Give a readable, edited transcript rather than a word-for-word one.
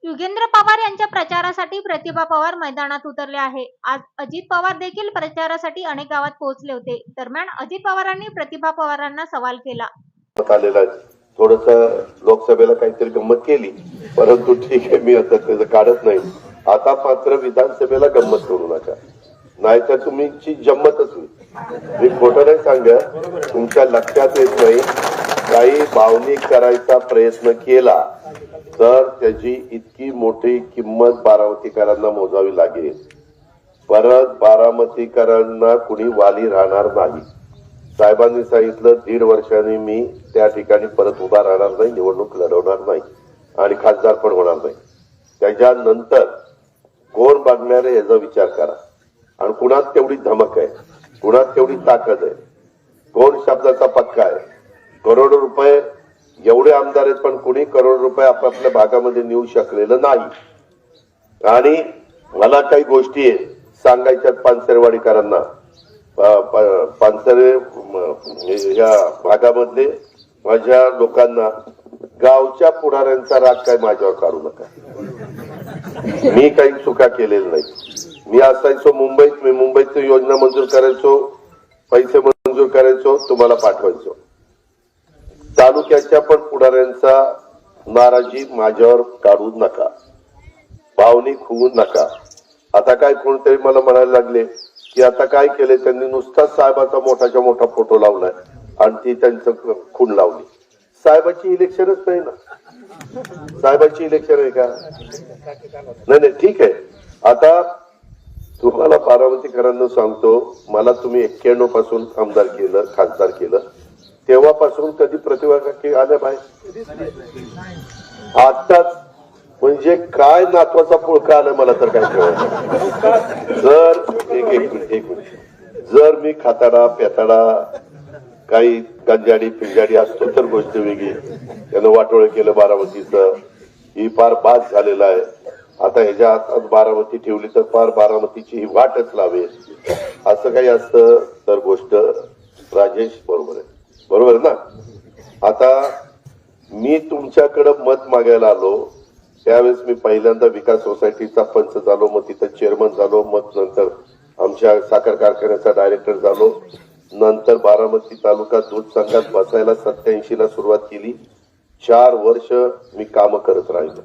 युगेंद्र पवार यांच्या प्रचारासाठी प्रतिभा पवार मैदानात उतरले आहे। आज अजित पवार देखील प्रचारासाठी अनेक गावात पोहोचले होते। दरम्यान अजित पवारांनी प्रतिभा पवारांना सवाल केला। थोडस लोकसभेला काहीतरी गंमत केली, परंतु ठीक आहे, मी आता त्याचं काढत नाही। आता मात्र विधानसभेला गंमत करू नका, नाहीतर तुमची जम्मतच होईल। मी खोटं नाही सांगा, तुमच्या लक्षात येत नाही। काही भावनिक करायचा प्रयत्न केला तर त्याची इतकी मोठी किंमत बारामतीकरांना मोजावी लागेल। परत बारामतीकरांना कुणी वाली राहणार नाही। साहेबांनी सांगितलं 1.5 वर्षांनी मी त्या ठिकाणी परत उभा राहणार नाही, निवडणूक लढवणार नाही आणि खासदार पण होणार नाही। त्याच्यानंतर कोण बघणार आहे याचा विचार करा, आणि कुणात तेवढी धमक आहे, कुणात तेवढी ताकद आहे, कोण शब्दाचा पक्का आहे। करोडो रुपये एवढे आमदार आहेत, पण कुणी करोड रुपये आपापल्या भागामध्ये नेऊ शकलेलं नाही। आणि मला काही गोष्टी सांगायच्यात पानसरेवाडीकरांना। पानसरे या भागामधले माझ्या लोकांना, गावच्या पुढाऱ्यांचा राग काय माझ्यावर काढू नका। मी काही चुका केलेल्या नाही। मी असायचो मुंबईत, मी मुंबईत योजना मंजूर करायचो, पैसे मंजूर करायचो, तुम्हाला पाठवायचो। तालुक्याच्या पण पुढाऱ्यांचा नाराजी माझ्यावर काढू नका, भावनिक होऊ नका। आता काय कोणतरी मला म्हणायला लागले की आता काय केले त्यांनी, नुसताच साहेबाचा मोठाच्या मोठा फोटो लावलाय आणि ती त्यांचं खूण लावली। साहेबाची इलेक्शनच नाही ना, साहेबाची इलेक्शन आहे का? नाही, ठीक आहे। आता तुम्हाला बारामतीकरांना सांगतो, मला तुम्ही 91 पासून आमदार केलं, खासदार केलं, तेव्हापासून कधी प्रतिभा आल्या बाहेर? आताच म्हणजे काय नातवाचा पुळका आलाय मला तर काय कळलं। जर एक मिनिट, जर मी खाताडा पेताडा काही गंजाडी पिंजाडी असतो तर गोष्ट वेगळी। त्यानं वाटोळ केलं बारामतीचं, ही फार बाद झालेला आहे। आता ह्याच्या हातात बारामती ठेवली तर फार बारामतीची ही वाटच लावेल, असं काही असतं तर गोष्ट राजेश बरोबर आहे, बरोबर ना? आता मी तुमच्याकडे मत मागायला आलो, त्यावेळेस मी पहिल्यांदा विकास सोसायटीचा पंच झालो, मग तिथं चेअरमन झालो, मग नंतर आमच्या साखर कारखान्याचा डायरेक्टर झालो, नंतर बारामती तालुका दूध संघात बसायला 87 ला सुरुवात केली। 4 वर्ष मी काम करत राहिलो।